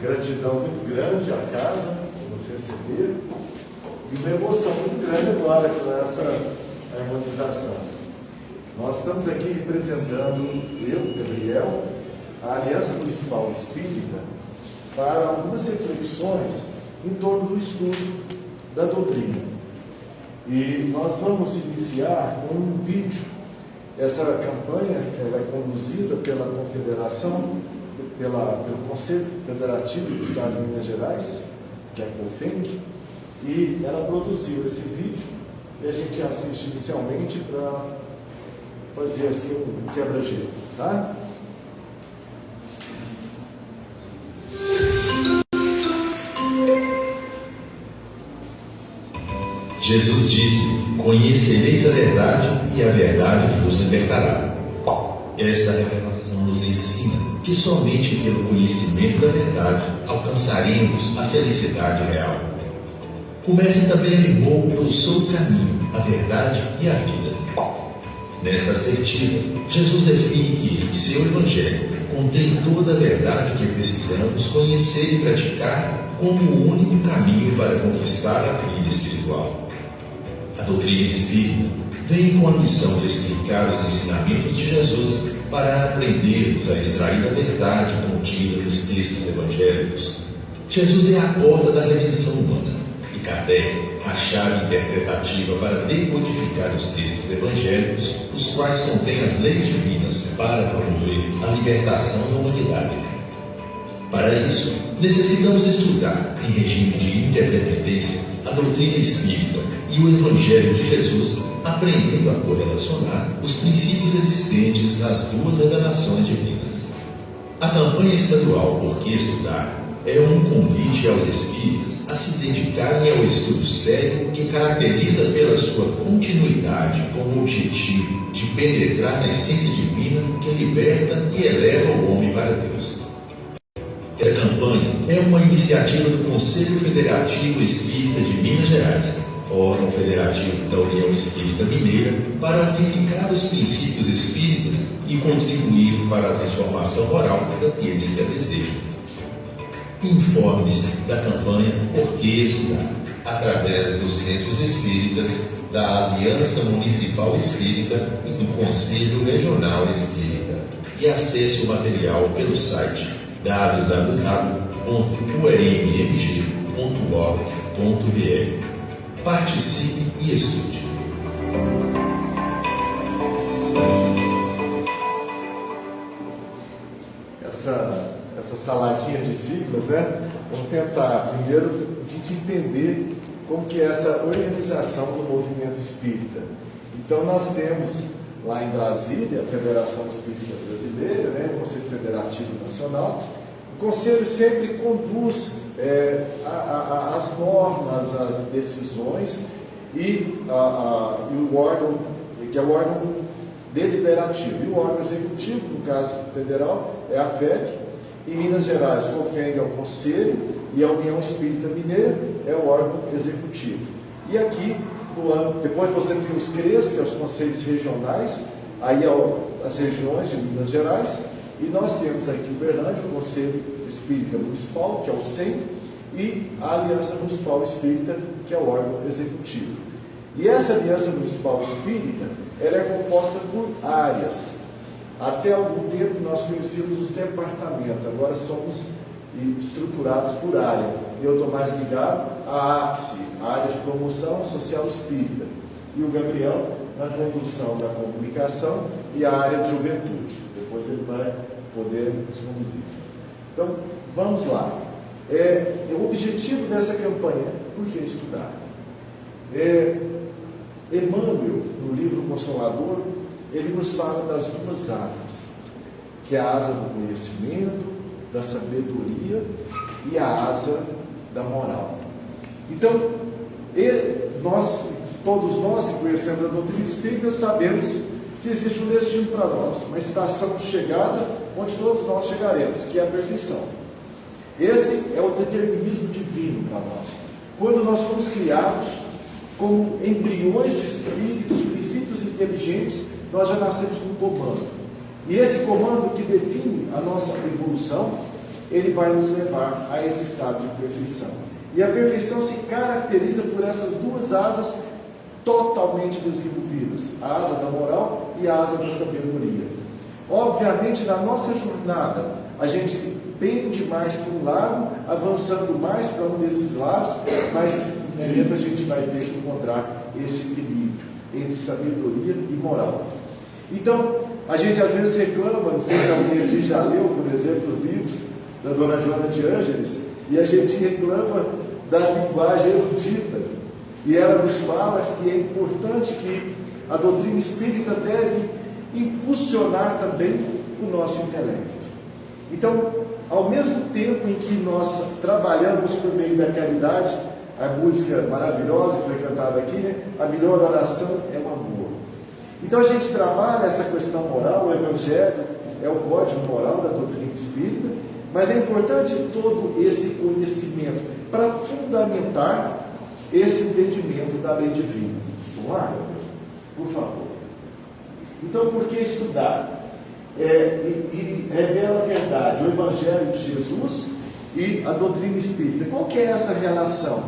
gratidão muito grande à casa por nos receber e uma emoção muito grande agora por essa harmonização. Nós estamos aqui representando, eu, Gabriel, a Aliança Municipal Espírita, para algumas reflexões em torno do estudo da doutrina. E nós vamos iniciar com um vídeo. Essa campanha ela é conduzida pela Confederação, pelo Conselho Federativo do Estado de Minas Gerais, que é a COFENG, e ela produziu esse vídeo e a gente assiste inicialmente para fazer assim um quebra-gelo, tá? Jesus disse: conhecereis a verdade e a verdade vos libertará. Esta revelação nos ensina que somente pelo conhecimento da verdade alcançaremos a felicidade real. Como essa também afirmou: eu sou o caminho, a verdade e a vida. Nesta assertiva, Jesus define que em seu Evangelho contém toda a verdade que precisamos conhecer e praticar como o único caminho para conquistar a vida espiritual. A doutrina espírita vem com a missão de explicar os ensinamentos de Jesus para aprendermos a extrair a verdade contida nos textos evangélicos. Jesus é a porta da redenção humana e Kardec a chave interpretativa para decodificar os textos evangélicos, os quais contêm as leis divinas para promover a libertação da humanidade. Para isso, necessitamos estudar, em regime de interdependência, a doutrina espírita e o Evangelho de Jesus, aprendendo a correlacionar os princípios existentes nas duas revelações divinas. A campanha estadual Por que Estudar é um convite aos espíritas a se dedicarem ao estudo sério que caracteriza pela sua continuidade com o objetivo de penetrar na essência divina que liberta e eleva o homem para Deus. Essa campanha é uma iniciativa do Conselho Federativo Espírita de Minas Gerais, órgão federativo da União Espírita Mineira, para unificar os princípios espíritas e contribuir para a transformação moral daqueles que a desejam. Informe-se da campanha Por que Estudar, através dos centros espíritas, da Aliança Municipal Espírita e do Conselho Regional Espírita, e acesse o material pelo site www.umng.org.br. Participe e estude. Essa saladinha de siglas, né? Vamos tentar primeiro a gente entender como que é essa organização do movimento espírita. Então nós temos lá em Brasília a Federação Espírita Brasileira, né? O Conselho Federativo Nacional. O Conselho sempre conduz as normas, as decisões e o órgão, que é o órgão deliberativo. E o órgão executivo, no caso federal, é a FEB. Em Minas Gerais, o COFENG é o Conselho e a União Espírita Mineira é o órgão executivo. E aqui, depois você tem os CREs, que são os conselhos regionais, aí as regiões de Minas Gerais, e nós temos aqui em Uberlândia o Conselho Espírita Municipal, que é o CEM, e a Aliança Municipal Espírita, que é o órgão executivo. E essa Aliança Municipal Espírita, ela é composta por áreas. Até algum tempo nós conhecíamos os departamentos, agora somos estruturados por área. Eu estou mais ligado à APSE, a área de promoção social espírita, e o Gabriel na condução da comunicação e a área de juventude. Depois ele vai poder nos conduzir. Então, vamos lá. O objetivo dessa campanha, por que estudar? Emmanuel, no livro Consolador, ele nos fala das duas asas, que é a asa do conhecimento, da sabedoria e a asa da moral. Então, todos nós que conhecemos a doutrina espírita sabemos que existe um destino para nós, uma estação de chegada onde todos nós chegaremos, que é a perfeição. Esse é o determinismo divino para nós. Quando nós fomos criados como embriões de espíritos, princípios inteligentes, nós já nascemos com um comando. E esse comando que define a nossa evolução, ele vai nos levar a esse estado de perfeição. E a perfeição se caracteriza por essas duas asas totalmente desenvolvidas, a asa da moral e a asa da sabedoria. Obviamente, na nossa jornada, a gente pende mais para um lado, avançando mais para um desses lados, mas no momento a gente vai ter que encontrar esse equilíbrio entre sabedoria e moral. Então, a gente às vezes reclama, não sei se alguém aqui já leu, por exemplo, os livros da Dona Joana de Ângeles, e a gente reclama da linguagem erudita. E ela nos fala que é importante que a doutrina espírita deve impulsionar também o nosso intelecto. Então, ao mesmo tempo em que nós trabalhamos por meio da caridade, a música maravilhosa que foi cantada aqui, né? A melhor oração é o amor. Então a gente trabalha essa questão moral, o Evangelho é o código moral da doutrina espírita, mas é importante todo esse conhecimento para fundamentar esse entendimento da lei divina. Vamos lá? Por favor. Então, por que estudar? E revela a verdade, o Evangelho de Jesus e a doutrina espírita. Qual que é essa relação?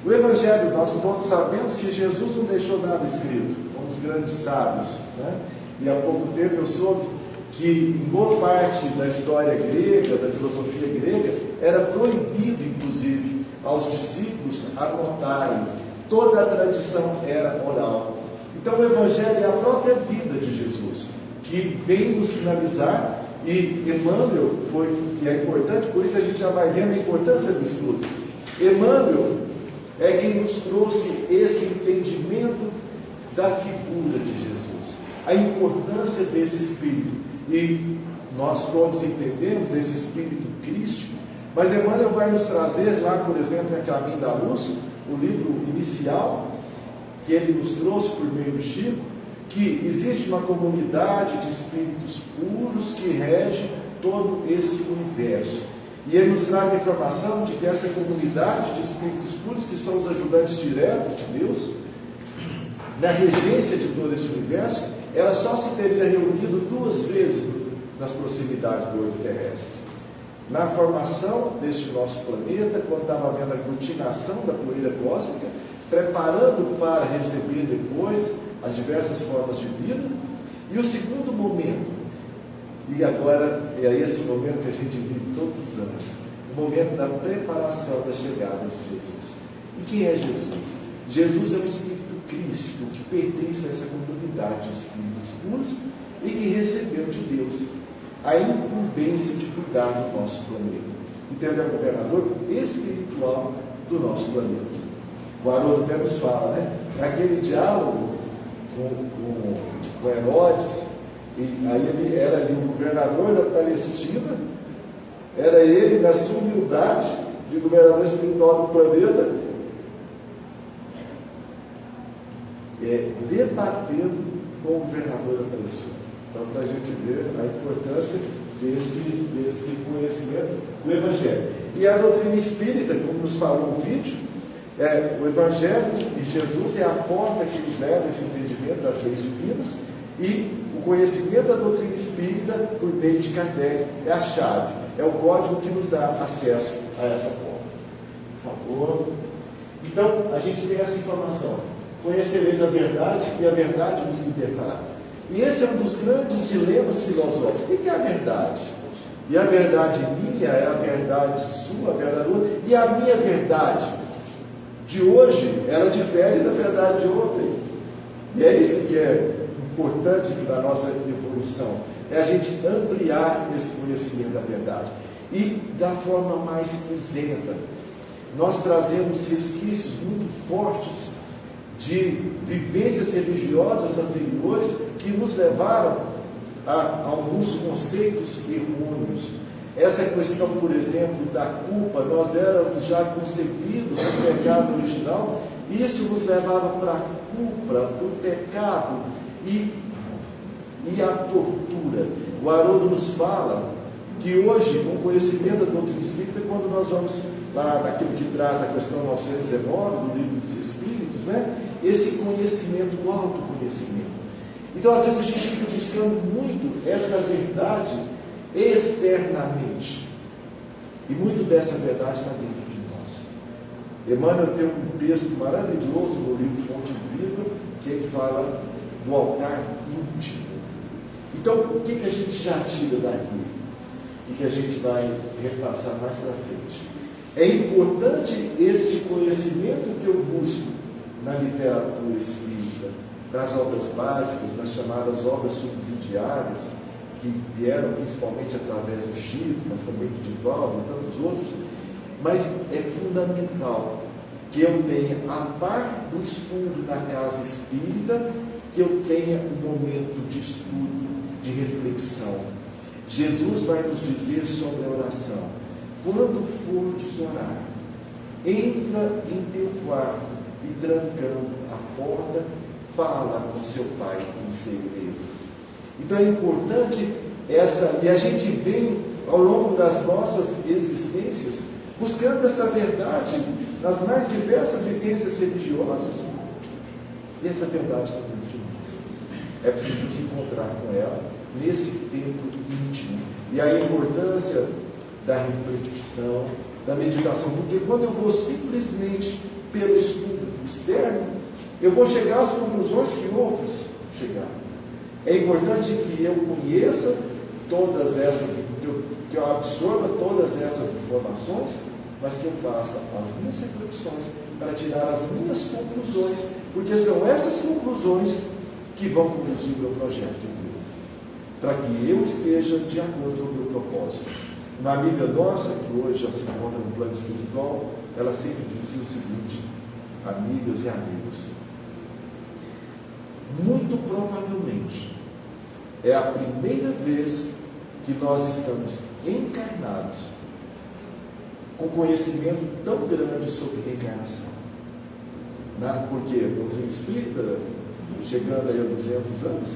O Evangelho, nós todos sabemos que Jesus não deixou nada escrito, como os grandes sábios, né? E há pouco tempo eu soube que em boa parte da história grega, da filosofia grega, era proibido, inclusive, aos discípulos anotarem. Toda a tradição era oral. Então o Evangelho é a própria vida de Jesus, que vem nos sinalizar, e Emmanuel que é importante, por isso a gente já vai vendo a importância do estudo. Emmanuel é quem nos trouxe esse entendimento da figura de Jesus, a importância desse Espírito. E nós todos entendemos esse Espírito crístico, mas Emmanuel vai nos trazer lá, por exemplo, em Caminho da Luz, o livro inicial, que ele nos trouxe por meio do Chico, que existe uma comunidade de espíritos puros que rege todo esse universo. E ele nos traz a informação de que essa comunidade de espíritos puros, que são os ajudantes diretos de Deus, na regência de todo esse universo, ela só se teria reunido 2 vezes nas proximidades do orbe terrestre. Na formação deste nosso planeta, quando estava havendo a aglutinação da poeira cósmica, preparando para receber depois as diversas formas de vida, e o segundo momento, e agora é esse momento que a gente vive todos os anos, o momento da preparação da chegada de Jesus. E quem é Jesus? Jesus é um Espírito crístico que pertence a essa comunidade de espíritos puros e que recebeu de Deus a incumbência de cuidar do nosso planeta. Então ele é o governador espiritual do nosso planeta. O Haroldo até nos fala, né? Naquele diálogo com Herodes, e aí ele era ali o governador da Palestina, era ele na sua humildade de governador espiritual do planeta, debatendo com o governador da Palestina. Então, para a gente ver a importância desse conhecimento do Evangelho. E a doutrina espírita, como nos falou no vídeo, o Evangelho e Jesus é a porta que nos leva a esse entendimento das leis divinas, e o conhecimento da doutrina espírita, por meio de Kardec, é a chave, é o código que nos dá acesso a essa porta. Por favor. Então, a gente tem essa informação. Conhecereis a verdade e a verdade nos libertará. E esse é um dos grandes dilemas filosóficos. O que é a verdade? E a verdade minha é a verdade sua, a verdade outra. E a minha verdade de hoje, ela difere da verdade de ontem. E é isso que é importante da nossa evolução. É a gente ampliar esse conhecimento da verdade. E da forma mais isenta. Nós trazemos resquícios muito fortes de vivências religiosas anteriores que nos levaram a alguns conceitos errôneos. Essa questão, por exemplo, da culpa, nós éramos já concebidos no pecado original, isso nos levava para a culpa, para o pecado e a tortura. O Haroldo nos fala que hoje, com o conhecimento da doutrina espírita, quando nós vamos lá naquilo que trata a questão 919 do Livro dos Espíritos, né? Esse conhecimento, o autoconhecimento. Então, às vezes, a gente fica buscando muito essa verdade externamente. E muito dessa verdade está dentro de nós. Emmanuel tem um texto maravilhoso no livro Fonte de Vida, que ele fala do altar íntimo. Então, o que a gente já tira daqui? E que a gente vai repassar mais para frente? É importante este conhecimento que eu busco na literatura espírita, nas obras básicas, nas chamadas obras subsidiárias, que vieram principalmente através do Chico, mas também do Divaldo e tantos outros, mas é fundamental que eu tenha, a par do estudo na casa espírita, que eu tenha um momento de estudo, de reflexão. Jesus vai nos dizer sobre a oração: quando fordes orar, entra em teu quarto e, trancando a porta, fala com seu Pai em segredo. Então é importante e a gente vem ao longo das nossas existências buscando essa verdade nas mais diversas vivências religiosas, e essa verdade está dentro de nós. É preciso nos encontrar com ela nesse tempo íntimo. E a importância da reflexão, da meditação, porque quando eu vou simplesmente pelo estudo externo, eu vou chegar às conclusões que outros chegaram. É importante que eu conheça todas essas, que eu absorva todas essas informações, mas que eu faça as minhas reflexões para tirar as minhas conclusões, porque são essas conclusões que vão conduzir o meu projeto de vida, para que eu esteja de acordo com o meu propósito. Uma amiga nossa, que hoje já se encontra no plano espiritual, ela sempre dizia o seguinte: amigas e amigos, muito provavelmente é a primeira vez que nós estamos encarnados com conhecimento tão grande sobre reencarnação. Porque a doutrina espírita, chegando aí a 200 anos,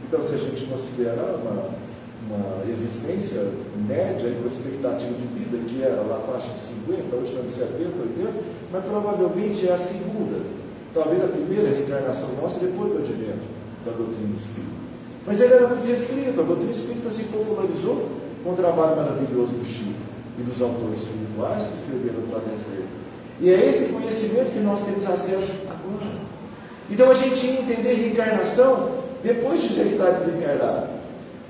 então se a gente considerar uma existência média com expectativa de vida, que era lá a faixa de 50, a última de 70, 80, mas provavelmente é a segunda, talvez a primeira reencarnação nossa depois do advento da doutrina espírita. Mas ele era muito restrito, a doutrina espírita se popularizou com o trabalho maravilhoso do Chico e dos autores espirituais que escreveram através dele. E é esse conhecimento que nós temos acesso agora. Então a gente ia entender reencarnação depois de já estar desencarnado.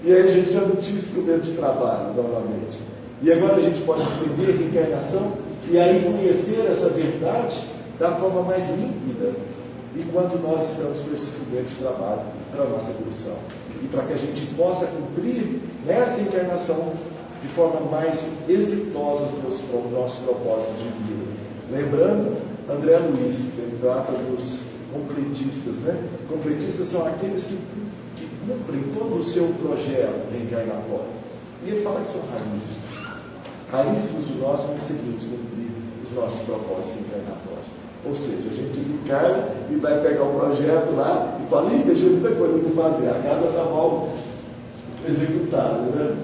E aí a gente já não tinha instrumento de trabalho novamente. E agora a gente pode entender reencarnação e aí conhecer essa verdade da forma mais límpida, enquanto nós estamos com esse instrumento de trabalho para a nossa evolução. E para que a gente possa cumprir nesta encarnação de forma mais exitosa os nossos propósitos de vida. Lembrando, André Luiz, que ele trata dos completistas, né? Completistas são aqueles que cumprem todo o seu projeto reencarnatório. E ele fala que são raríssimos. Raríssimos de nós conseguimos cumprir os nossos propósitos reencarnatórios. Ou seja, a gente desencarna e vai pegar um projeto lá e fala: ih, deixa muita coisa para fazer, a casa está mal executada, né?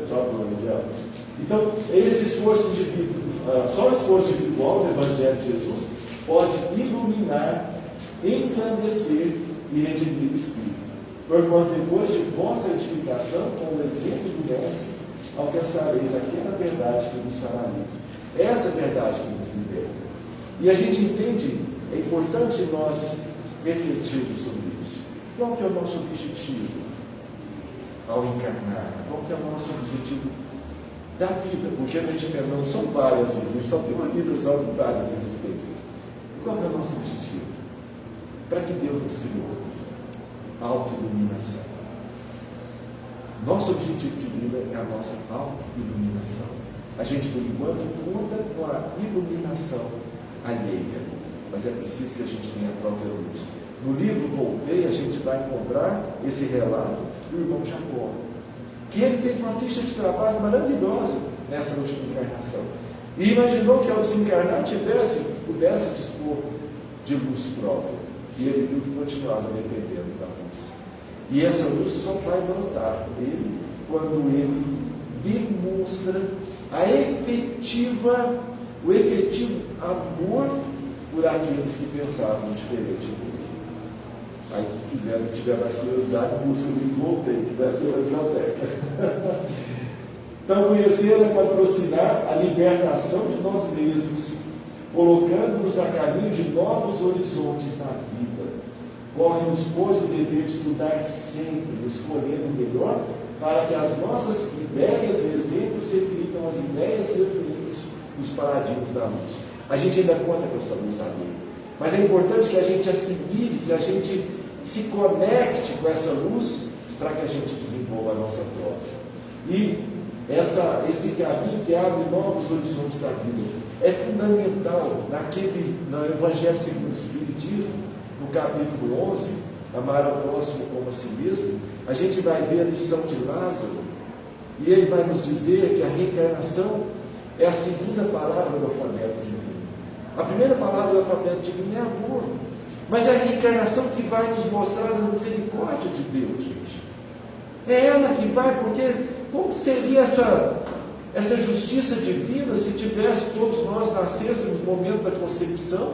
Então, esse esforço individual, só o esforço individual do Evangelho de Jesus pode iluminar, engrandecer e redimir o Espírito. Porquanto depois de vossa edificação, com o exemplo do Mestre, alcançareis aquela verdade que nos fará livre. Essa verdade que nos liberta. E a gente entende, é importante nós refletirmos sobre isso. Qual que é o nosso objetivo ao encarnar? Qual que é o nosso objetivo da vida? Porque a gente não são várias vidas, a gente só tem uma vida só de várias existências. E qual que é o nosso objetivo? Para que Deus nos criou? A autoiluminação. Nosso objetivo de vida é a nossa autoiluminação. A gente, por enquanto, conta com a iluminação alheia, mas é preciso que a gente tenha a própria luz. No livro Voltei, a gente vai encontrar esse relato do irmão Jacó, que ele fez uma ficha de trabalho maravilhosa nessa última encarnação, e imaginou que ao desencarnar pudesse dispor de luz própria, e ele viu que continuava dependendo da luz. E essa luz só vai brotar dele quando ele demonstra o efetivo amor por aqueles que pensavam diferente dele. Aí, quem quiser, tiver mais curiosidade, busca o livro Voltei, que vai pela biblioteca. Então, conhecer é patrocinar a libertação de nós mesmos, colocando-nos a caminho de novos horizontes na vida. Corre-nos, pois, o dever de estudar sempre, escolhendo o melhor, para que as nossas ideias e exemplos reflitam as ideias e exemplos dos paradigmas da luz. A gente ainda conta com essa luz ali, mas é importante que a gente assimile, que a gente se conecte com essa luz para que a gente desenvolva a nossa própria. E esse caminho que abre novos horizontes da vida é fundamental no Evangelho segundo o Espiritismo, no capítulo 11, amar ao próximo como a si mesmo. A gente vai ver a lição de Lázaro, e ele vai nos dizer que a reencarnação é a segunda palavra do alfabeto divino. A primeira palavra do alfabeto divino é amor, mas é a reencarnação que vai nos mostrar a misericórdia de Deus, gente. É ela que vai, porque como seria essa justiça divina se tivesse todos nós nascêssemos no momento da concepção?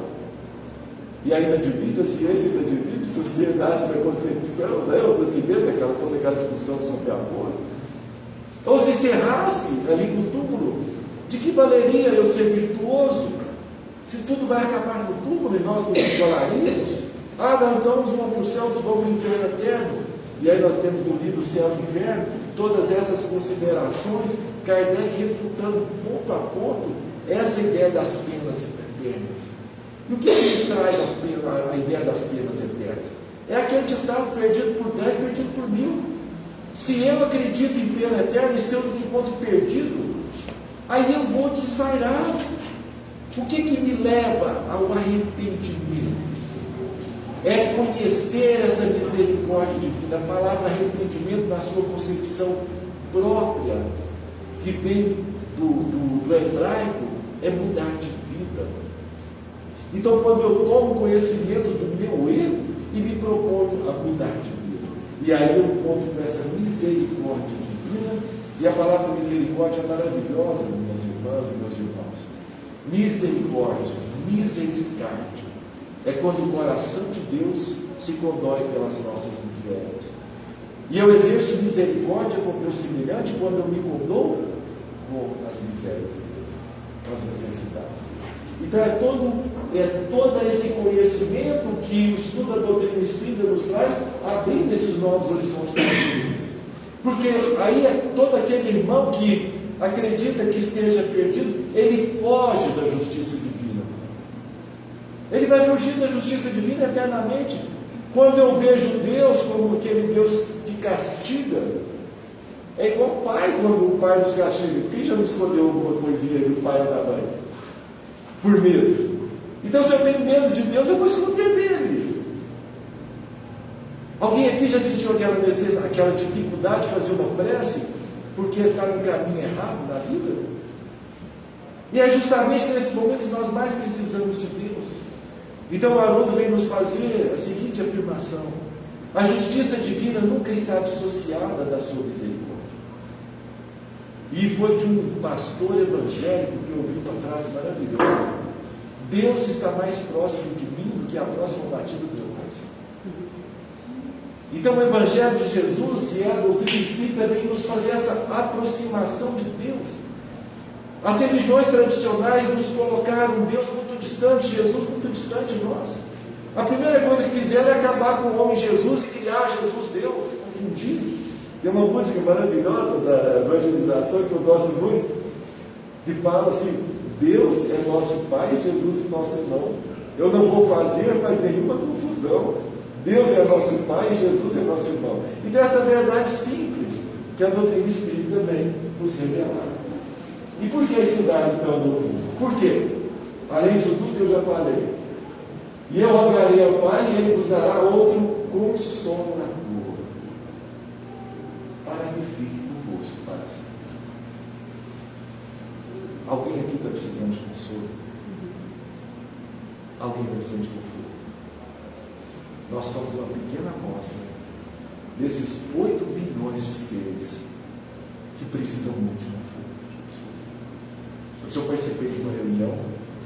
E ainda divide, a ciência ainda divide, se você nasce na concepção, né, o nascimento, toda aquela discussão sobre amor. Ou se encerrasse ali no túmulo, de que valeria eu ser virtuoso, se tudo vai acabar no túmulo e nós nos igualaríamos? Não, então uns vão para o céu, outros vão para o inferno eterno. E aí nós temos no livro Céu e Inferno, todas essas considerações, Kardec refutando ponto a ponto essa ideia das penas eternas. E o que nos traz a ideia das penas eternas? É aquele ditado, perdido por 10, perdido por 1000. Se eu acredito em pena eterna e se eu não encontro perdido, aí eu vou desvairar. O que me leva ao arrependimento? É conhecer essa misericórdia divina. A palavra arrependimento, na sua concepção própria, que vem do hebraico, é mudar de vida. Então, quando eu tomo conhecimento do meu erro e me proponho a mudar de vida, e aí eu conto com essa misericórdia divina, e a palavra misericórdia é maravilhosa, minhas irmãs e meus irmãos. Misericórdia, miseriscárdia, é quando o coração de Deus se condói pelas nossas misérias. E eu exerço misericórdia com o meu semelhante quando eu me condoo com as misérias dele, com as necessidades dele. Então é todo esse conhecimento que o estudo da doutrina espírita nos traz, abrindo esses novos horizontes da vida. Porque aí é todo aquele irmão que acredita que esteja perdido, ele foge da justiça divina. Ele vai fugir da justiça divina eternamente. Quando eu vejo Deus como aquele Deus que castiga, é igual o pai, quando o pai nos castiga. Quem já me escondeu alguma coisinha do pai ou da mãe? Por medo. Então, se eu tenho medo de Deus, eu vou esconder dele. Alguém aqui já sentiu aquela dificuldade de fazer uma prece porque está no caminho errado na vida? E é justamente nesses momentos que nós mais precisamos de Deus. Então o Haroldo vem nos fazer a seguinte afirmação: a justiça divina nunca está dissociada da sua misericórdia. E foi de um pastor evangélico que eu ouvi uma frase maravilhosa: Deus está mais próximo de mim do que a próxima batida do meu coração. Então o Evangelho de Jesus e a doutrina espírita vem nos fazer essa aproximação de Deus. As religiões tradicionais nos colocaram Deus muito distante, Jesus muito distante de nós. A primeira coisa que fizeram é acabar com o homem Jesus e criar Jesus Deus, confundir. Tem uma música maravilhosa da evangelização que eu gosto muito, que fala assim: Deus é nosso Pai, Jesus é nosso irmão. Eu não vou fazer mais nenhuma confusão. Deus é nosso Pai, Jesus é nosso irmão. Então essa verdade simples que a doutrina espírita vem nos revelar. E por que estudar então a doutrina? Por quê? Além disso tudo que eu já falei. E eu rogarei ao Pai e Ele vos dará outro consolador, para que fique convosco para sempre. Alguém aqui está precisando de consolo? Alguém está precisando de conforto? Nós somos uma pequena amostra desses 8 bilhões de seres que precisam muito de conforto. O senhor participei de uma reunião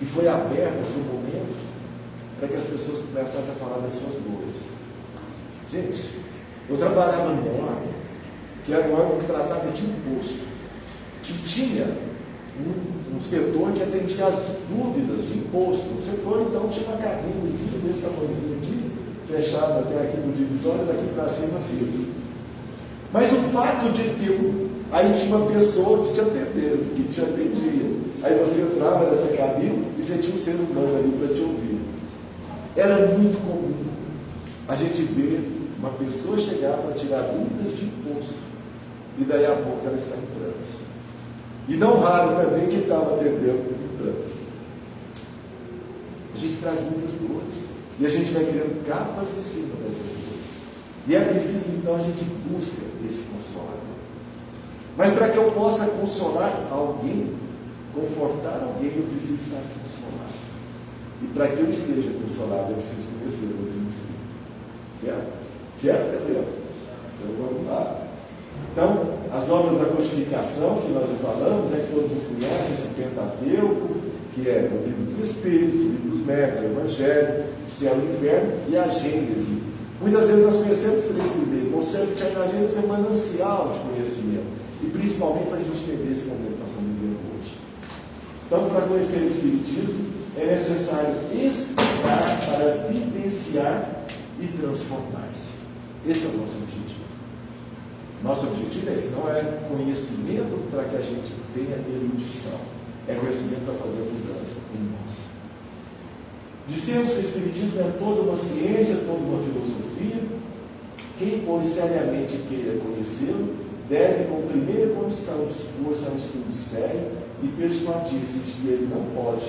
e foi aberto esse momento para que as pessoas começassem a falar das suas dores. Gente, eu trabalhava num órgão que era um órgão que tratava de imposto, E tinha um setor que atendia às dúvidas de imposto. O setor, então, tinha uma cabinezinha desse tamanhozinho aqui, fechado até aqui no divisório, daqui para cima, filho. Mas o fato de ter aí tinha uma pessoa que te atendia. Aí você entrava nessa cabine e você tinha um ser humano ali para te ouvir. Era muito comum a gente ver uma pessoa chegar para tirar dúvidas de imposto. E daí a pouco ela está em trânsito. E não raro também que estava atendendo em trânsito. A gente traz muitas dores. E a gente vai criando capas em cima dessas dores. E é preciso então a gente busca esse consolador. Mas para que eu possa consolar alguém, confortar alguém, eu preciso estar consolado. E para que eu esteja consolado, eu preciso conhecer o Doutrina Espírita. Certo? Certo, Gabriel? Então vamos lá. Então, as obras da codificação que nós já falamos, que todo mundo conhece, esse Pentateuco, que é o livro dos Espíritos, o livro dos Médiuns, o Evangelho, o Céu e o Inferno e a Gênese. Muitas vezes nós conhecemos os três primeiros. O Céu e o Inferno e a Gênese é manancial de conhecimento. E principalmente para a gente entender esse momento que nós estamos vivendo hoje. Então, para conhecer o Espiritismo, é necessário estudar para vivenciar e transformar-se. Esse é o nosso objetivo. Nosso objetivo é esse, não é conhecimento para que a gente tenha erudição, é conhecimento para fazer a mudança em nós. Dissemos que o Espiritismo é toda uma ciência, toda uma filosofia. Quem, pois, seriamente queira conhecê-lo, deve, com primeira condição, dispor-se a um estudo sério e persuadir-se de que ele não pode,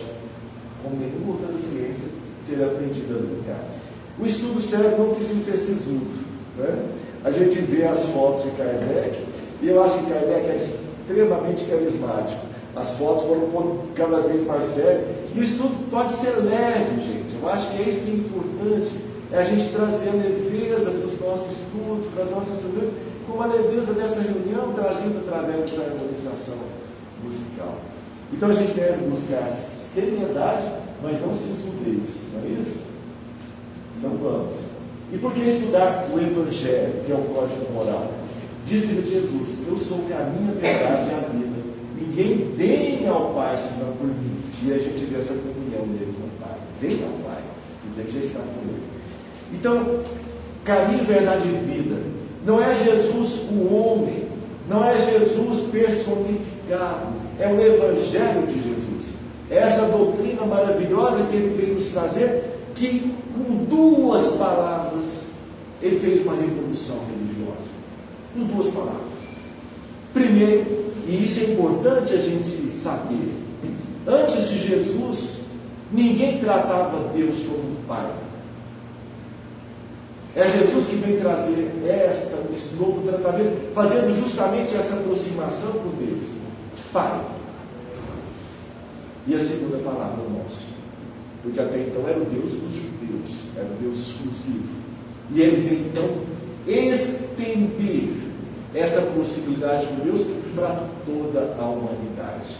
como nenhuma outra ciência, ser aprendida no lugar. O estudo sério não precisa ser sisudo, né? A gente vê as fotos de Kardec, e eu acho que Kardec é extremamente carismático. As fotos foram cada vez mais sérias, e o estudo pode ser leve, gente. Eu acho que é isso que é importante, é a gente trazer a leveza para os nossos estudos, para as nossas reuniões, como a leveza dessa reunião trazida através dessa harmonização musical. Então a gente deve buscar seriedade, mas não sisudez, não é isso? Então vamos. E por que estudar o Evangelho, que é o código moral? Disse-lhe Jesus: eu sou o caminho, a verdade e a vida. Ninguém vem ao Pai senão por mim. E a gente vê essa comunhão dele com o Pai. Vem ao Pai, porque ele já está com ele. Então, caminho, verdade e vida. Não é Jesus o homem, não é Jesus personificado, é o Evangelho de Jesus. É essa doutrina maravilhosa que ele veio nos trazer, que com duas palavras ele fez uma revolução religiosa. Com duas palavras. Primeiro, e isso é importante a gente saber, antes de Jesus, ninguém tratava Deus como Pai. É Jesus que vem trazer esse novo tratamento, fazendo justamente essa aproximação com Deus. Pai. E a segunda palavra, nosso. Porque até então era o Deus dos judeus, era o Deus exclusivo. E ele vem então estender essa possibilidade com Deus para toda a humanidade.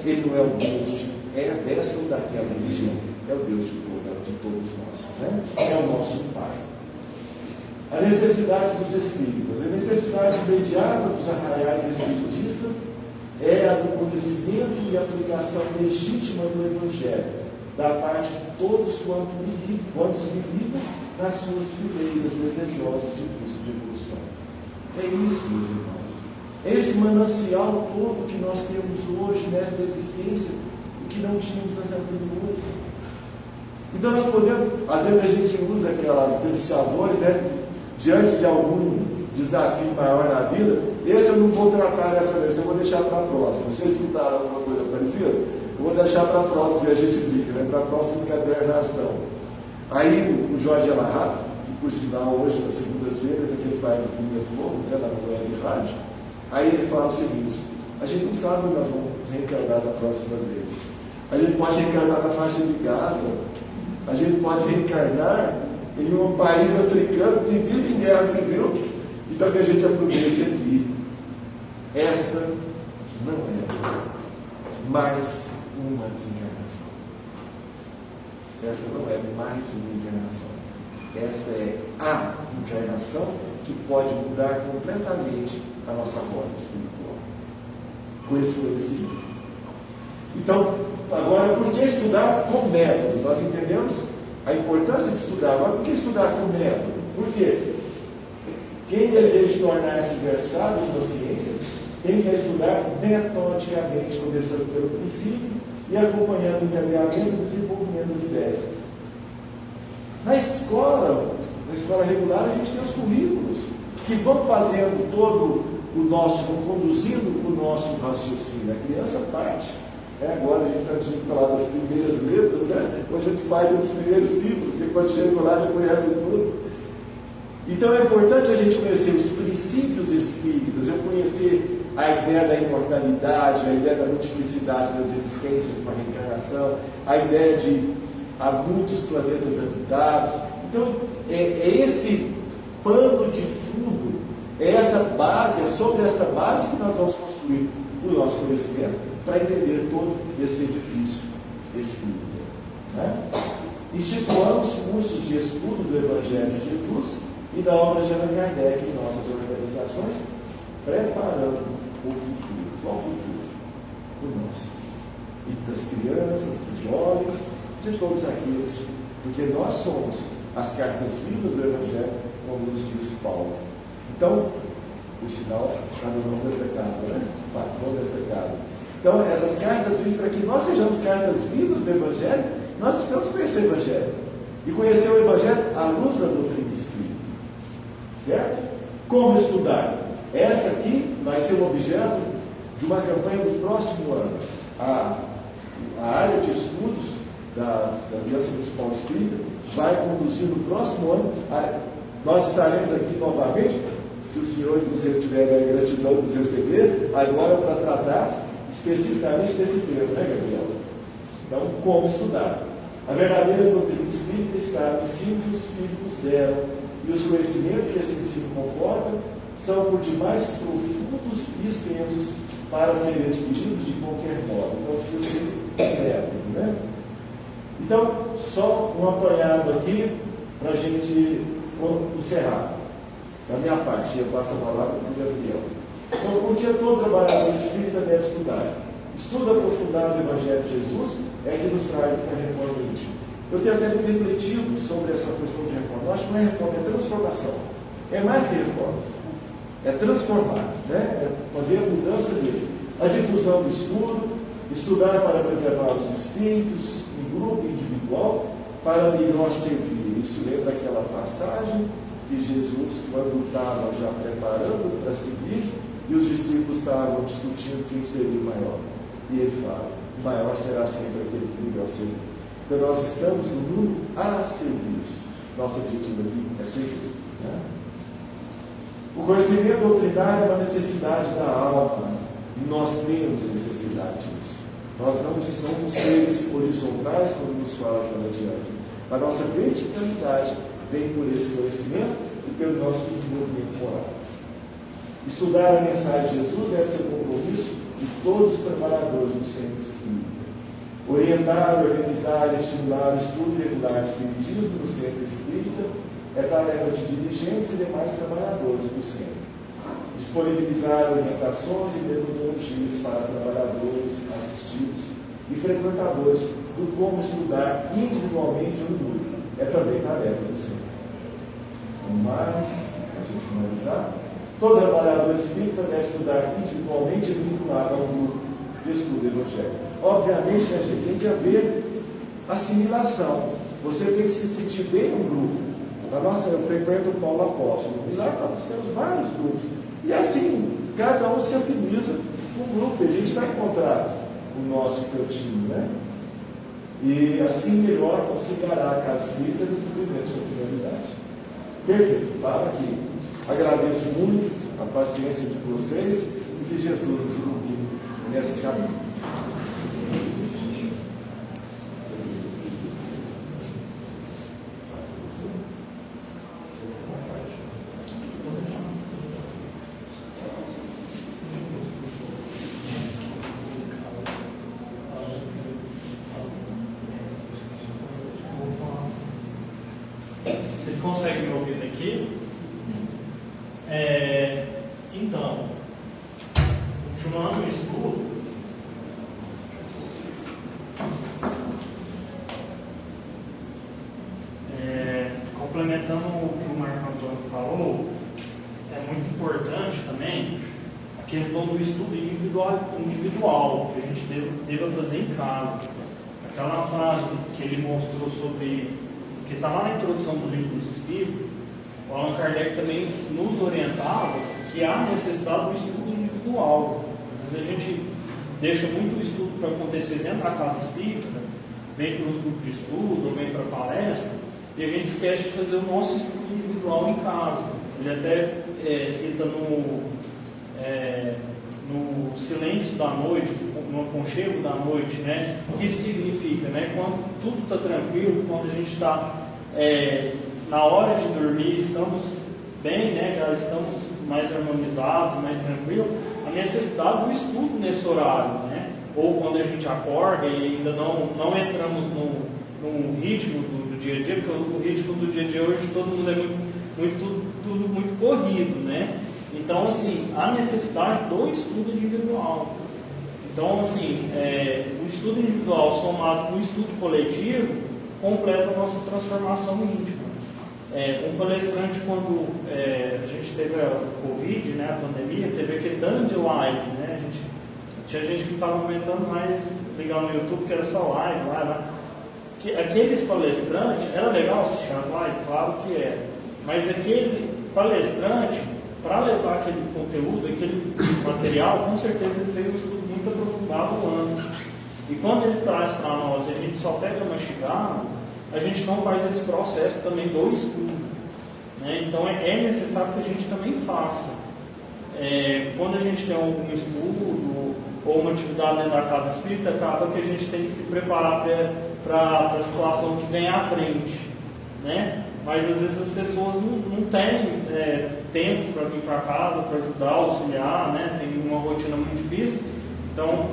Ele não é o Deus dessa ou daquela religião, é o Deus de todos nós, né? É o nosso Pai. A necessidade dos espíritas, a necessidade imediata dos arraiais espiritistas é a do conhecimento e aplicação legítima do Evangelho, da parte de todos quantos militam nas suas fileiras desejosas de curso de evolução. É isso, meus irmãos. É esse manancial todo que nós temos hoje nesta existência e que não tínhamos nas anteriores. Então nós podemos, às vezes a gente usa aqueles chavões, né? Diante de algum desafio maior na vida, esse eu não vou tratar nessa vez, eu vou deixar para a próxima. Vocês escutaram alguma coisa parecida? Eu vou deixar para a próxima e a gente brinca, né? Para a próxima encadernação. Aí o Jorge Alahá, que por sinal hoje, nas segundas-feiras, é que ele faz o Pinga Fogo, né? Na web de rádio, aí ele fala o seguinte: a gente não sabe onde nós vamos reencarnar da próxima vez. A gente pode reencarnar na faixa de Gaza, a gente pode reencarnar em um país africano que vive em guerra civil, então que a gente aproveite aqui. Esta não é mais uma encarnação. Esta não é mais uma encarnação. Esta é a encarnação que pode mudar completamente a nossa rota espiritual. com esse conhecimento. Então, agora, por que estudar com método? Nós entendemos a importância de estudar. Agora, por que estudar com método? Por quê? Quem deseja tornar-se versado em uma ciência tem que estudar metodicamente, começando pelo princípio e acompanhando o encaminhamento e o desenvolvimento das ideias. Na escola regular, a gente tem os currículos que vão fazendo todo o nosso, vão conduzindo o nosso raciocínio. A criança parte. Agora a gente vai falar das primeiras letras, né? Hoje eles partem dos primeiros símbolos, que quando chegam lá já conhecem tudo. Então é importante a gente conhecer os princípios espíritas, eu conhecer a ideia da imortalidade, a ideia da multiplicidade das existências de uma reencarnação, a ideia de há muitos planetas habitados. Então é esse pano de fundo, é essa base, é sobre esta base que nós vamos construir o nosso conhecimento para entender todo esse edifício espírita. Né? Instituamos cursos de estudo do Evangelho de Jesus e da obra de Allan Kardec em nossas organizações, preparando o futuro. Qual futuro? O nosso. E das crianças, dos jovens, de todos aqueles, porque nós somos as cartas vivas do Evangelho, como nos diz Paulo. Então, o sinal está no nome desta casa, né? O patrão desta casa. Então, essas cartas vivas, para que nós sejamos cartas vivas do Evangelho, nós precisamos conhecer o Evangelho. E conhecer o Evangelho à luz da doutrina espírita. Certo? Como estudar? Essa aqui vai ser o objeto de uma campanha do próximo ano. A área de estudos da Aliança Municipal Espírita vai conduzir no próximo ano. Nós estaremos aqui novamente, se os senhores nos tiverem a gratidão de nos receber, agora para tratar especificamente desse tema, né, Gabriel? Então, como estudar? A verdadeira doutrina espírita está no ensino que os espíritos deram, e os conhecimentos que esse ensino comporta são por demais profundos e extensos para serem adquiridos de qualquer modo. Então, precisa ser método, né? Então, só um apanhado aqui para a gente encerrar. Da minha parte, eu passo a palavra para o Gabriel. Então, por que todo trabalhador espírita deve estudar? Estudo aprofundado do Evangelho de Jesus é que nos traz essa reforma íntima. Eu tenho até muito refletido sobre essa questão de reforma. Eu acho que não é reforma, é transformação. É mais que reforma. É transformar, né? É fazer a mudança mesmo. A difusão do estudo, estudar para preservar os espíritos, em grupo e individual, para melhor servir. Isso lembra daquela passagem que Jesus, quando estava já preparando para seguir, e os discípulos estavam discutindo quem seria o maior. E ele fala: o maior será sempre aquele que melhor servir. Então nós estamos no mundo a serviço. Nosso objetivo aqui é servir. Né? O conhecimento doutrinário é uma necessidade da alma. E nós temos a necessidade disso. Nós não somos seres horizontais, como nos fala Joana de Ângeles. A nossa verticalidade vem por esse conhecimento e pelo nosso desenvolvimento moral. Estudar a mensagem de Jesus deve ser um compromisso de todos os trabalhadores do centro espírita. Orientar, organizar e estimular o estudo regular do espiritismo no centro espírita é tarefa de dirigentes e demais trabalhadores do centro. Disponibilizar orientações e metodologias para trabalhadores, assistidos e frequentadores do como estudar individualmente ou em grupo é também tarefa do centro. Mas, para a gente finalizar, todo trabalhador espírita deve estudar individualmente e vinculado a um grupo de estudo evangélico. Obviamente, né, gente, tem que haver assimilação. Você tem que se sentir bem no grupo. Eu frequento o Paulo Apóstolo. E lá nós temos vários grupos. E assim, cada um se afiniza com um grupo. E a gente vai encontrar o nosso cantinho, né? E assim melhor conciliará a casa espírita no cumprimento de sua finalidade. Perfeito. Para aqui. Agradeço muito a paciência de vocês e que Jesus nos ilumine nesse caminho. Vocês conseguem me ouvir daqui? Então, continuando o estudo, complementando o que o Marco Antônio falou, é muito importante também a questão do estudo individual que a gente deva fazer em casa. Aquela frase que ele mostrou sobre, que está lá na introdução do Livro dos Espíritos, o Allan Kardec também nos orientava que há necessidade do estudo individual. Às vezes a gente deixa muito o estudo para acontecer dentro da casa espírita, vem para os grupos de estudo, ou vem para a palestra, e a gente esquece de fazer o nosso estudo individual em casa. Ele até cita no silêncio da noite, no aconchego da noite, né? O que isso significa, né? Quando tudo está tranquilo, quando a gente está na hora de dormir, estamos bem, né? Já estamos mais harmonizados, mais tranquilos, a necessidade do estudo nesse horário, né? Ou quando a gente acorda e ainda não entramos no ritmo do dia a dia, porque o ritmo do dia a dia hoje todo mundo é tudo muito corrido, né? Então, assim, há necessidade do estudo individual. Então, assim, o estudo individual somado com o estudo coletivo completa a nossa transformação íntima. Um palestrante, quando a gente teve a Covid, né, a pandemia, teve aquele tanto de live, né? Tinha gente que estava comentando mais legal no YouTube, que era só live, lá. Aqueles palestrantes, era legal assistir as lives? Claro que é. Mas aquele palestrante, para levar aquele conteúdo, aquele material, com certeza ele fez um estudo muito aprofundado antes. E quando ele traz para nós e a gente só pega mastigado, a gente não faz esse processo também do estudo, né? Então é necessário que a gente também faça. Quando a gente tem algum estudo ou uma atividade dentro da casa espírita, acaba que a gente tem que se preparar para a situação que vem à frente, né? Mas às vezes as pessoas não têm tempo para vir para casa, para ajudar, auxiliar, né? Tem uma rotina muito difícil. Então,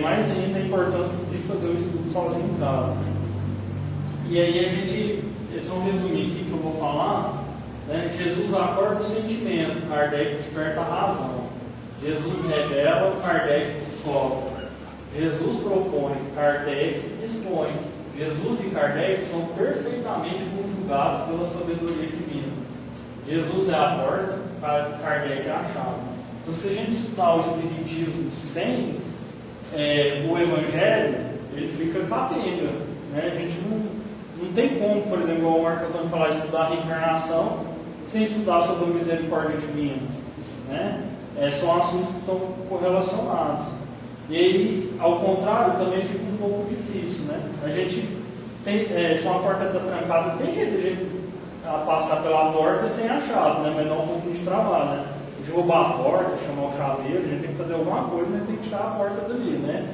mais ainda a importância de fazer o estudo sozinho em casa. E aí a gente, só resumir aqui que eu vou falar, né? Jesus acorda o sentimento, Kardec desperta a razão. Jesus revela, Kardec descobre. Jesus propõe, Kardec expõe. Jesus e Kardec são perfeitamente conjugados pela sabedoria divina. Jesus é a porta, Kardec é a chave. Então, se a gente estudar o Espiritismo sem o Evangelho, ele fica capenga, né? A gente não tem como, por exemplo, o Marco Antônio falar, estudar a reencarnação sem estudar sobre a misericórdia divina, né? São assuntos que estão correlacionados. E aí, ao contrário, também fica um pouco difícil, né? A gente tem, se uma porta está trancada, tem jeito de a gente passar pela porta sem a chave, né? Mas dá um pouquinho de trabalho, né? Derrubar a porta, chamar o chaveiro, a gente tem que fazer alguma coisa, mas tem que tirar a porta dali, né?